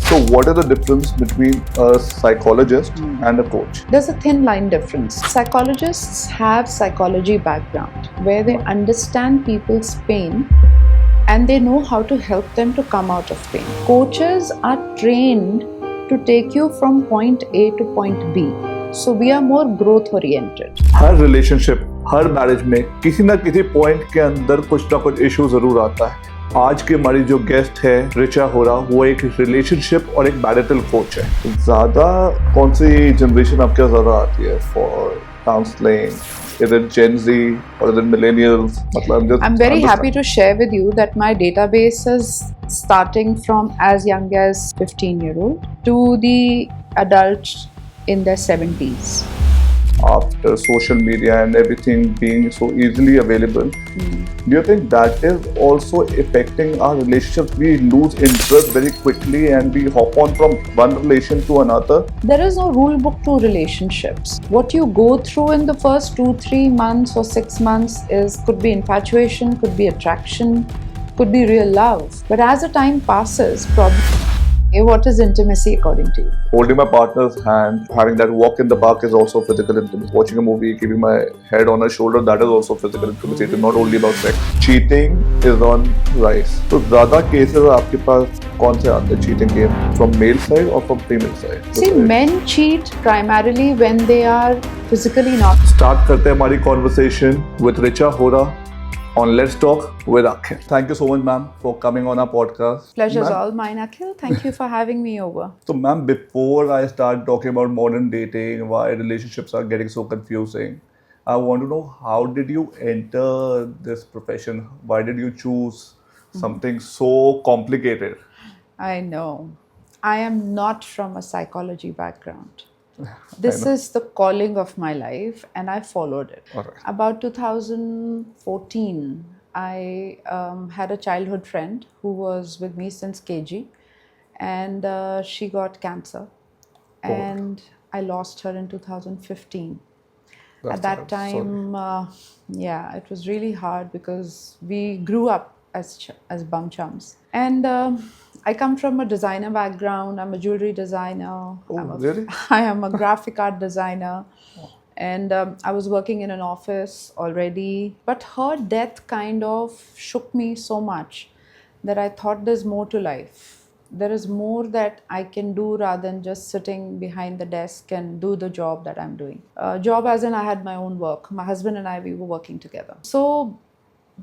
So, what is the difference between a psychologist and a coach? There's a thin line difference. Psychologists have psychology background where they understand people's pain and they know how to help them to come out of pain. Coaches are trained to take you from point A to point B. So we are more growth oriented. Her relationship, her marriage में किसी ना किसी point के अंदर कुछ ना कुछ issue जरूर आता है। आज की हमारी जो गेस्ट है रिचा होरा, वो एक रिलेशनशिप और एक मैरिटल कोच है। ज्यादा कौन सी जनरेशन आपके यहाँ ज्यादा आती है for counselling? Is it Gen Z or is it millennials? I'm very happy to share with you that my database is starting from as young as 15-year-old to the adults in their 70s. After social media and everything being so easily available, do you think that is also affecting our relationships? We lose interest very quickly and we hop on from one relation to another. There is no rule book to relationships. What you go through in the first 2-3 months or 6 months could be infatuation, could be attraction, could be real love. But as the time passes, probably what is intimacy according to you? Holding my partner's hand, having that walk in the park is also physical intimacy. Watching a movie, keeping my head on her shoulder, that is also physical intimacy. It is not only about sex. Cheating is on rise. So, ज़्यादा cases आपके पास कौन से आते हैं cheating के? From male side or from female side? See, men cheat primarily when they are physically not. Start करते हैं हमारी conversation with Richa Hora on Let's Talk with Akhil. Thank you so much, ma'am, for coming on our podcast. Pleasure's all mine, Akhil. Thank you for having me over. So, ma'am, before I start talking about modern dating, why relationships are getting so confusing, I want to know, how did you enter this profession? Why did you choose something so complicated? I know. I am not from a psychology background. This is the calling of my life and I followed it. Alright. About 2014, I had a childhood friend who was with me since KG and she got cancer and I lost her in 2015. At that time, it was really hard because we grew up as bum chums. And I come from a designer background. I'm a jewelry designer. Really? I am a graphic art designer. And I was working in an office already. But her death kind of shook me so much that I thought there's more to life. There is more that I can do rather than just sitting behind the desk and do the job that I'm doing. Job as in I had my own work. My husband and I, we were working together. So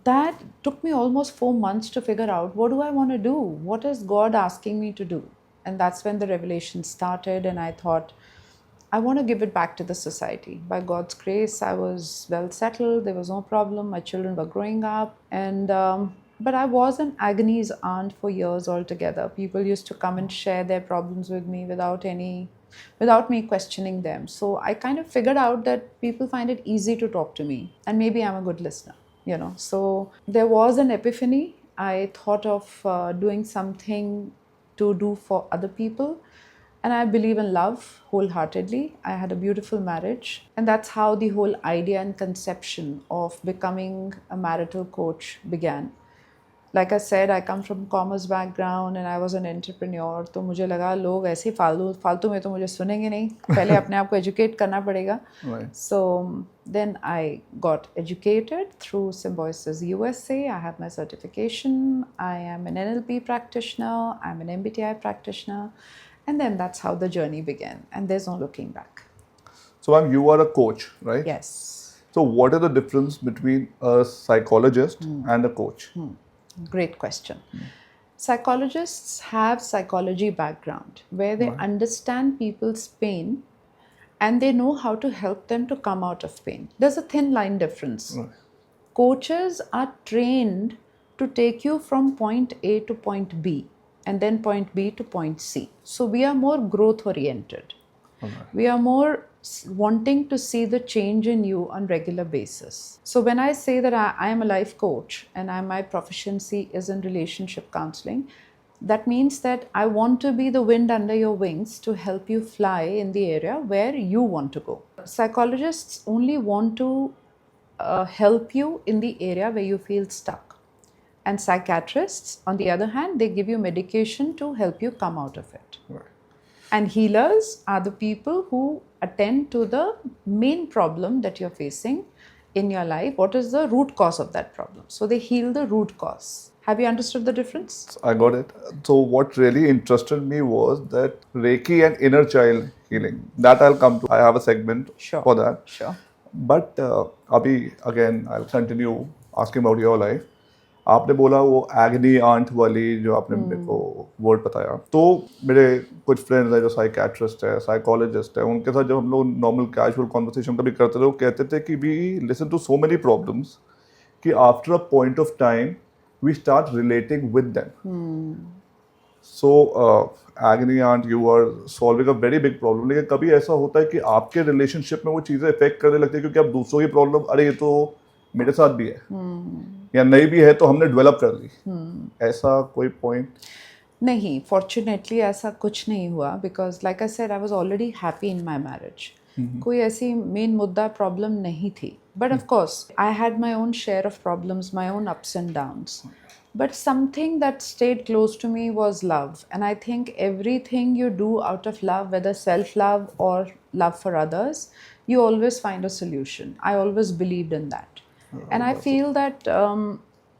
that took me almost 4 months to figure out, what do I want to do? What is God asking me to do? And that's when the revelation started and I thought, I want to give it back to the society. By God's grace, I was well settled. There was no problem. My children were growing up. And but I was an agony's aunt for years altogether. People used to come and share their problems with me without me questioning them. So I kind of figured out that people find it easy to talk to me. And maybe I'm a good listener. So there was an epiphany. I thought of doing something to do for other people. And I believe in love wholeheartedly. I had a beautiful marriage. And that's how the whole idea and conception of becoming a marital coach began. Like I said, I come from commerce background and I was an entrepreneur. तो मुझे लगा लोग ऐसे फालतू में तो मुझे सुनेंगे नहीं. पहले अपने आप को educate करना पड़ेगा. Right. So then I got educated through Symbiosis USA. I have my certification. I am an NLP practitioner. I'm an MBTI practitioner. And then that's how the journey began. And there's no looking back. So, ma'am, you are a coach, right? Yes. So, what is the difference between a psychologist and a coach? Great question. Psychologists have psychology background where they understand people's pain and they know how to help them to come out of pain. There's a thin line difference. Coaches are trained to take you from point A to point B and then point B to point C. So we are more growth oriented. We are more wanting to see the change in you on regular basis. So when I say that I am a life coach and my proficiency is in relationship counseling, that means that I want to be the wind under your wings to help you fly in the area where you want to go. Psychologists only want to help you in the area where you feel stuck. And psychiatrists, on the other hand, they give you medication to help you come out of it. Right. And healers are the people who attend to the main problem that you're facing in your life. What is the root cause of that problem? So they heal the root cause. Have you understood the difference? I got it. So what really interested me was that Reiki and inner child healing. That I'll come to. I have a segment Sure. for that. Sure. But अभी again I'll continue asking about your life. आपने बोला वो एग्नी aunt वाली जो आपने मेरे को word बताया, तो मेरे कुछ फ्रेंड्स हैं जो साइकेट्रिस्ट है, साइकोलॉजिस्ट है, उनके साथ जब हम लोग नॉर्मल कैजुअल कॉन्वर्सेशन कभी करते थे, वो कहते थे कि we listen to so many problems कि after a point of time we start relating with them. So agony aunt you are solving a very big problem, लेकिन कभी ऐसा होता है कि आपके रिलेशनशिप में वो चीज़ें इफेक्ट करने लगती है क्योंकि आप दूसरों की प्रॉब्लम, अरे ये तो मेरे साथ भी है, या नहीं भी है तो हमने डेवलप कर ली, ऐसा कोई पॉइंट? नहीं, फॉर्चुनेटली ऐसा कुछ नहीं हुआ, because like I said I was already happy in my marriage. कोई ऐसी मेन मुद्दा प्रॉब्लम नहीं थी. But of course I had my own share of problems, my own ups and downs. But something that stayed close to me was love. And I think everything you do out of love, whether self-love or love for others, you always find a solution. I always believed in that. And I feel that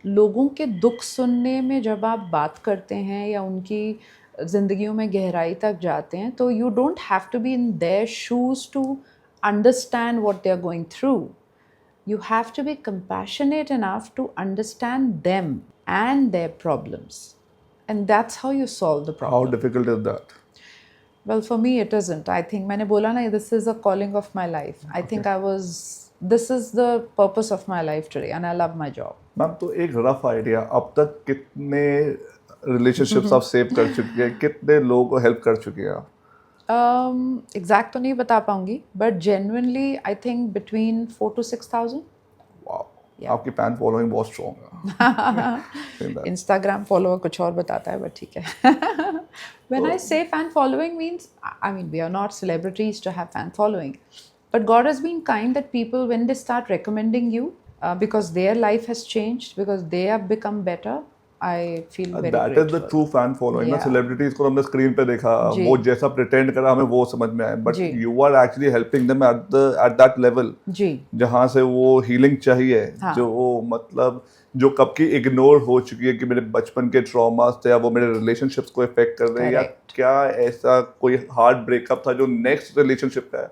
लोगों के दुख सुनने में जब आप बात करते हैं या उनकी ज़िंदगियों में गहराई तक जाते हैं, तो you don't have to be in their shoes to understand what they are going through. You have to be compassionate enough to understand them and their problems. And that's how you solve the How problem. difficult is that? Well, for me, it isn't. I think मैंने बोला ना, this is a calling of my life. I think this is the purpose of my life today, and I love my job. Ma'am, तो एक rough idea, अब तक कितने relationships आप save कर चुकी हैं, कितने लोगों को हेल्प कर चुकी हैं आप? Exact तो नहीं बता पाऊंगी, but genuinely I think between 4,000 to 6,000. Wow, Yeah. आपकी फैन फॉलोइंग बहुत स्ट्रॉन्ग है. Instagram follower कुछ और बताता है, but ठीक है. When I say fan following means, I mean, we are not celebrities to have fan following, but God has been kind that people, when they start recommending you, because their life has changed, because they have become better, I feel very that is grateful. The true fan following ना. Yeah. Celebrities को हमने screen पे देखा, जी. वो जैसा pretend करा हमें वो समझ में आया, but ji. You are actually helping them at that level ji. जहाँ से वो हीलिंग चाहिए. हाँ. जो मतलब जो कब की इग्नोर हो चुकी है कि मेरे बचपन के ट्रॉमास थे या वो मेरे रिलेशनशिप्स को इफेक्ट कर रहे हैं, या Correct. क्या ऐसा कोई हार्ट ब्रेकअप था जो नेक्स्ट रिलेशनशिप का है,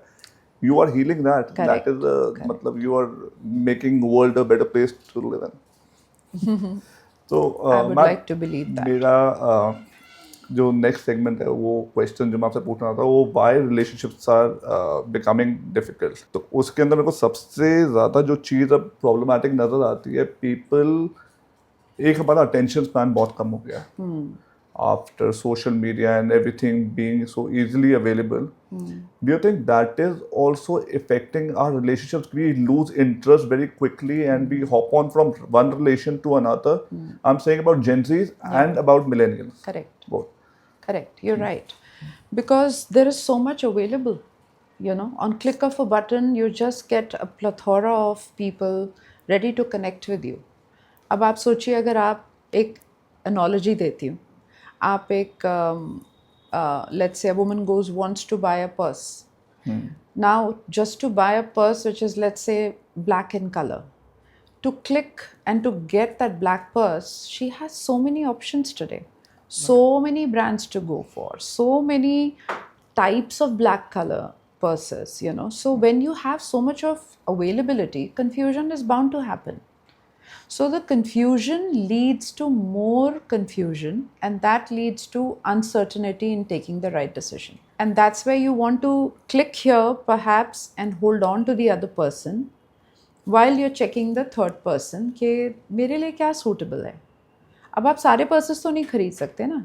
you are healing that. That is मतलब you are making world a better place to live in. तो I would like to believe that. मेरा जो नेक्स्ट सेगमेंट है, वो क्वेश्चन जो मैं आपसे पूछना था, वो why relationships are becoming difficult. तो उसके अंदर मेरे को सबसे ज़्यादा जो चीज़ अब प्रॉब्लमैटिक नज़र आती है, पीपल, एक हमारा अटेंशन स्पैन बहुत कम हो गया है after social media and everything being so easily available. Do you think that is also affecting our relationships? We lose interest very quickly and we hop on from one relation to another. I'm saying about Gen Zs and about millennials. Correct. Both. Correct, you're right. Because there is so much available. You know, on click of a button, you just get a plethora of people ready to connect with you. अब आप सोचिए, अगर आप एक analogy देती हूँ, आप एक let's say a woman wants to buy a purse. Now, just to buy a purse which is, let's say, black in color, to click and to get that black purse, she has so many options today. So many brands to go for, so many types of black color purses, you know. So when you have so much of availability, confusion is bound to happen. So the confusion leads to more confusion, and that leads to uncertainty in taking the right decision. And that's where you want to click here perhaps and hold on to the other person while you're checking the third person कि मेरे लिए क्या suitable है. अब आप सारे purses तो नहीं खरीद सकते ना,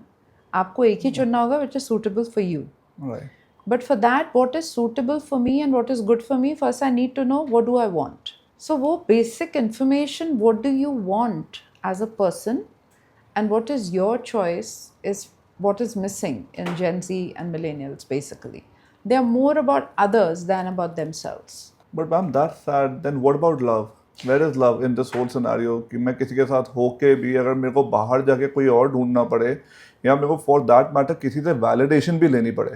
आपको एक ही चुनना होगा which is suitable for you. Right. But for that, what is suitable for me and what is good for me, first I need to know what do I want. So वो basic information, what do you want as a person and what is your choice, is what is missing in Gen Z and millennials basically. They are more about others than about themselves. But ma'am, that's sad. Then what about love? Where is love in this whole scenario कि मैं किसी के साथ होके भी अगर मेरे को बाहर जाके कोई और ढूंढना पड़े या मेरे को फॉर दैट मैटर किसी से वैलिडेशन भी लेनी पड़े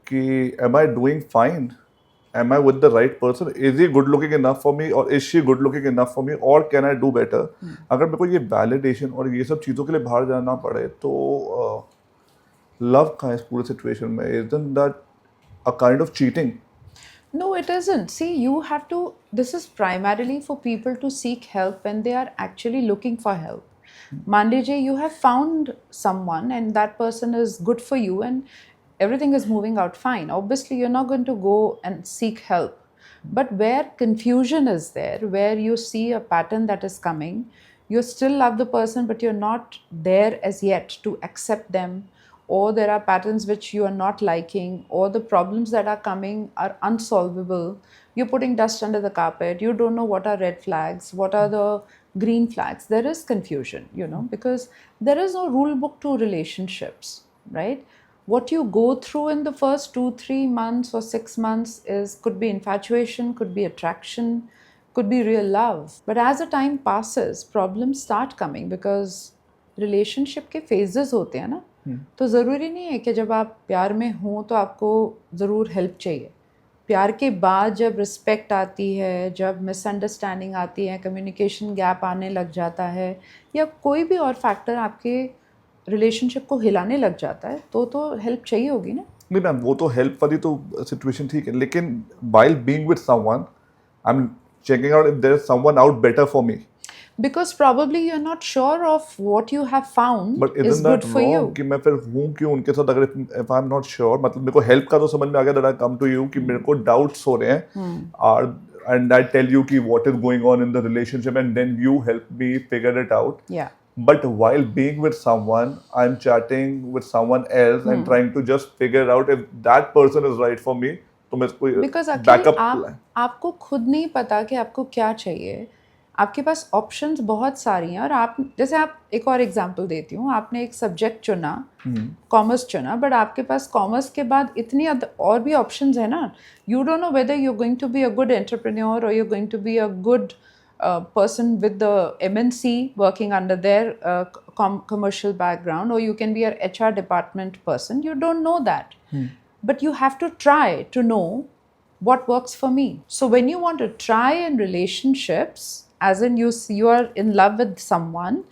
कि am I doing fine, am I with the right person, is he good looking enough for me और is she good looking enough for me और कैन आई डू बेटर। अगर मेरे को ये वैलिडेशन और ये सब चीज़ों के लिए बाहर जाना पड़े तो लव का इस पूरे सिचुएशन में isn't that a kind of cheating? No, it isn't. See, you have to, this is primarily for people to seek help when they are actually looking for help. मान लीजिए you have found someone and that person is good for you and everything is moving out fine. Obviously, you're not going to go and seek help. But where confusion is there, where you see a pattern that is coming, you still love the person, but you're not there as yet to accept them, or there are patterns which you are not liking, or the problems that are coming are unsolvable. You're putting dust under the carpet. You don't know what are red flags, what are the green flags. There is confusion, you know, because there is no rule book to relationships, right? What you go through in the first 2-3 months or 6 months is could be infatuation, could be attraction, could be real love. But as the time passes, problems start coming because relationship के phases होते हैं ना. तो ज़रूरी नहीं है कि जब आप प्यार में हों तो आपको ज़रूर हेल्प चाहिए. प्यार के बाद जब रिस्पेक्ट आती है, जब मिसअंडरस्टैंडिंग आती है, कम्युनिकेशन गैप आने लग जाता है, या कोई भी और फैक्टर आपके रिलेशनशिप को हिलाने लग जाता है, तो हेल्प चाहिए होगी ना. नहीं मैम, वो तो हेल्प वाली तो सिचुएशन ठीक है, लेकिन while being with someone, I'm checking out if there is someone out better for me. Because probably you're not sure of what you have found But is isn't good that for you. wrong कि मैं फिर हूँ क्यों उनके साथ? अगर if I'm not sure, मतलब मेरे को हेल्प का तो समझ में आ गया that I come to you कि मेरे को doubts हो रहे हैं और and I tell you कि what is going on in the relationship and then you help me figure it out. Yeah. But while being with someone, I'm chatting with someone else and trying to just figure out if that person is right for me. तो मैं इसको Because backup आपको खुद नहीं पता कि आपको क्या चाहिए. आपके पास ऑप्शंस बहुत सारी हैं और आप जैसे आप एक और एग्जांपल देती हूँ. आपने एक सब्जेक्ट चुना, कॉमर्स चुना, बट आपके पास कॉमर्स के बाद इतनी और भी ऑप्शंस है ना. You don't know whether you are going to be a good entrepreneur और you are going to be a good person with the MNC working under their commercial background, or you can be an HR department person. You don't know that. But you have to try to know what works for me. So when you want to try in relationships, as in you are in love with someone,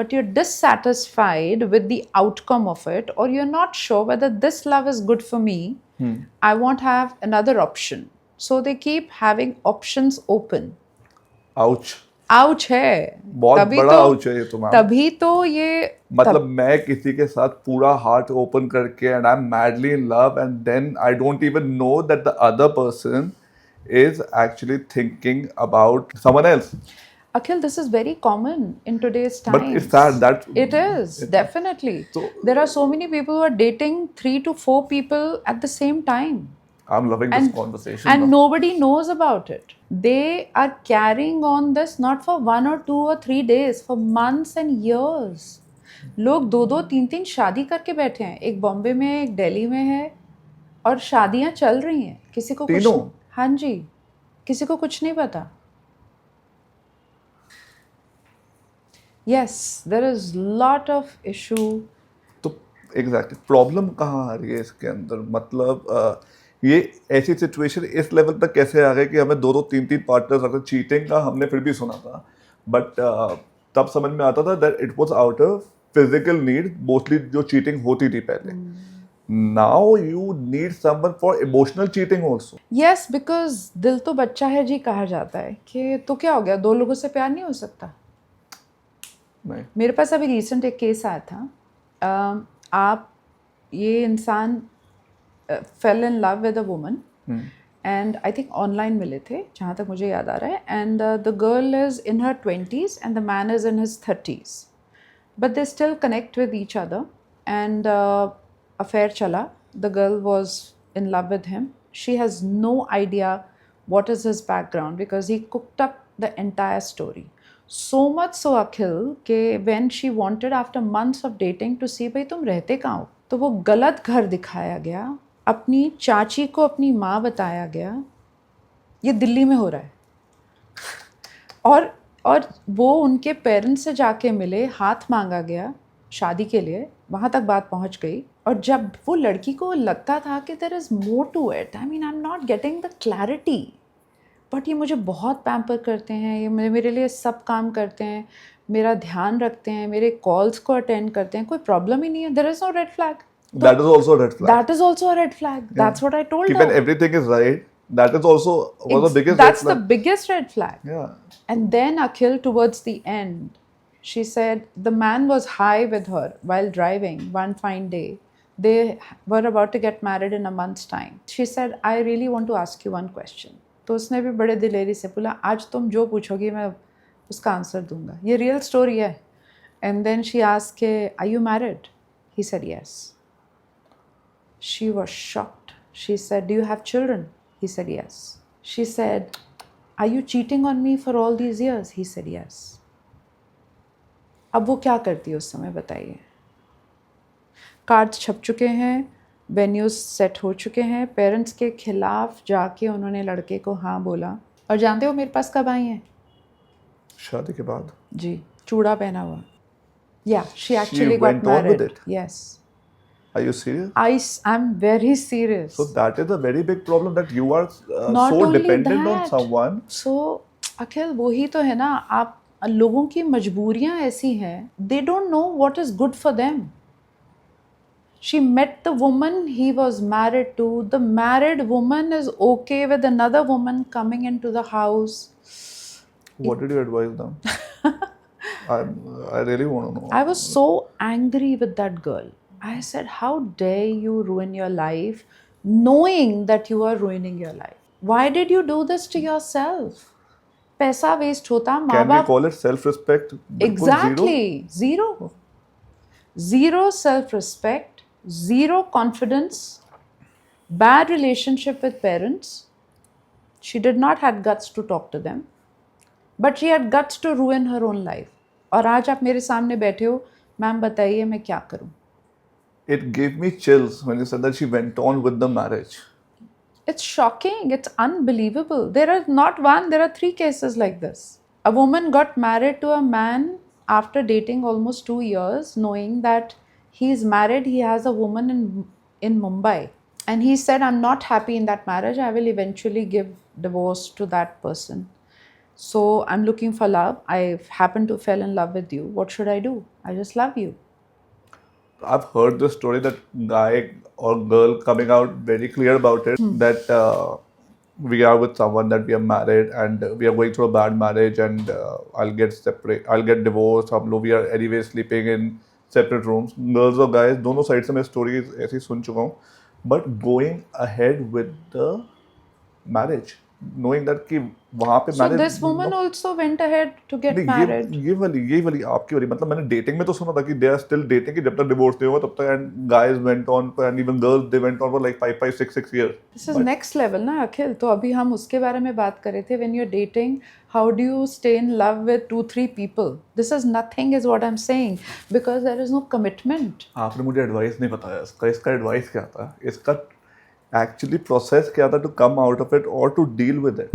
but you're dissatisfied with the outcome of it, or you're not sure whether this love is good for me, I want to have another option. So they keep having options open. Ouch है, बहुत बड़ा ouch है ये तो ma'am. तभी तो ये मतलब मैं किसी के साथ पूरा हार्ट ओपन करके and I am madly in love and then I don't even know that the other person is actually thinking about someone else. Akhil, this is very common in today's times. But it's sad that it is definitely. So, there are so many people who are dating 3 to 4 people at the same time. I'm loving this conversation. And nobody knows about it. They are carrying on this not for 1 or 2 or 3 days, for months and years. लोग 2-2, 3-3 शादी करके बैठे हैं. एक बॉम्बे में, एक दिल्ली में है, और शादियां चल रही हैं. किसी को कुछ, हाँ जी, किसी को कुछ नहीं पता. Yes, there is lot of issue. तो एग्जैक्टली प्रॉब्लम कहाँ आ रही है इसके अंदर? मतलब ये ऐसी सिचुएशन इस लेवल तक कैसे आ गए कि हमें 2-2, 3-3 पार्टनर्स रखते? चीटिंग का हमने फिर भी सुना था, बट तब समझ में आता था that it was out of physical need mostly जो चीटिंग होती थी पहले. Now you need someone for emotional cheating also. Yes, because दिल तो बच्चा है जी कहा जाता है कि तो क्या हो गया, 2 लोगों से प्यार नहीं हो सकता. नहीं. मेरे पास अभी रिसेंट एक केस आया था. आप ये इंसान fell in love with a woman and I think online मिले थे जहाँ तक मुझे याद आ रहा है. And the girl is in her 20s and the man is in his 30s, but they still connect with each other and affair chala. The girl was in love with him. She has no idea what is his background because he cooked up the entire story. So much so, Akhil, कि when she wanted after months of dating to see भाई तुम रहते कहाँ हो, तो वो गलत घर दिखाया गया. अपनी चाची को अपनी माँ बताया गया. ये दिल्ली में हो रहा है. और वो उनके पेरेंट्स से जाके मिले, हाथ मांगा गया शादी के लिए, वहाँ तक बात पहुँच गई। और जब वो लड़की को लगता था कि there is more to it, I mean I am not getting the clarity, but ये मुझे बहुत पैम्पर करते हैं, ये मेरे लिए सब काम करते हैं, मेरा ध्यान रखते हैं, मेरे कॉल्स को अटेंड करते हैं, कोई प्रॉब्लम ही नहीं है, there is no red flag. That is also a red flag. That is also a red flag. That's what I told When her. everything is right, that is also one of the biggest That's red the flag. biggest red flag. Yeah. And then Akhil, towards the end, she said the man was high with her while driving one fine day. They were about to get married in a month's time. She said, I really want to ask you one question. तो उसने भी बड़े दिलेरी से बोला, आज तुम जो पूछोगी मैं उसका आंसर दूंगा, ये रियल स्टोरी है. And then she asked, are you married? He said yes. She was shocked. She said, do you have children? He said yes. She said, are you cheating on me for all these years? He said yes. अब वो क्या करती है उस समय बताइए. Cards छप चुके हैं, वेन्यूज सेट हो चुके हैं, पेरेंट्स के खिलाफ जाके उन्होंने लड़के को हाँ बोला. और जानते हो मेरे पास कब आई हैं? शादी के बाद. जी, चूड़ा पहना हुआ. Yeah, she actually got went on with married. it? Yes. Are you serious? I'm very serious. So that is a very big problem, that you are Not so only dependent on that. someone. So अखिल वही तो है ना, आप लोगों की मजबूरियां ऐसी हैं, they don't know what is good for them. She met the woman he was married to. The married woman is okay with another woman coming into the house. What did you advise them? I really want to know. I was so angry with that girl. I said, how dare you ruin your life knowing that you are ruining your life? Why did you do this to yourself? पैसा waste होता, माँ Can we बाप. call it self-respect? Exactly. Zero. Zero self-respect, zero confidence, bad relationship with parents. She did not have guts to talk to them, but she had guts to ruin her own life. और आज आप मेरे सामने बैठे हो, ma'am बताइए मैं क्या करूं. It gave me chills when you said that she went on with the marriage. It's shocking. It's unbelievable. There are not one, there are 3 cases like this. A woman got married to a man after dating almost 2 years, knowing that he's married, he has a woman in Mumbai. And he said, I'm not happy in that marriage. I will eventually give divorce to that person. So I'm looking for love. I happen to fell in love with you. What should I do? I just love you. I've heard the story that guy or girl coming out very clear about it, that we are with someone, that we are married and we are going through a bad marriage, and I'll get divorced. हम लोग we are anyway sleeping in separate rooms. Girls or guys, दोनों side से मैं stories ऐसी सुन चुका हूँ. But going ahead with the marriage, knowing that कि वहाँ पे So marriage. this woman also went ahead to get नहीं, married. ये वाली आपकी वाली, मतलब मैंने डेटिंग में तो सुना था कि दे आर स्टिल डेटिंग, कि जब तक डिवोर्स नहीं हुआ तब तक, and guys went on and even girls they went on for like 5-6 years. This is next level ना अखिल. तो अभी हम उसके बारे में बात कर रहे थे. When you're dating, how do you stay in love with 2-3 people? This is nothing is what I'm saying, because there is no commitment. आपने मुझे एडवाइस नहीं बताया इसका एडवाइस क्या था, इसका एक्चुअली प्रोसेस क्या था to come out of it और टू डील विद इट.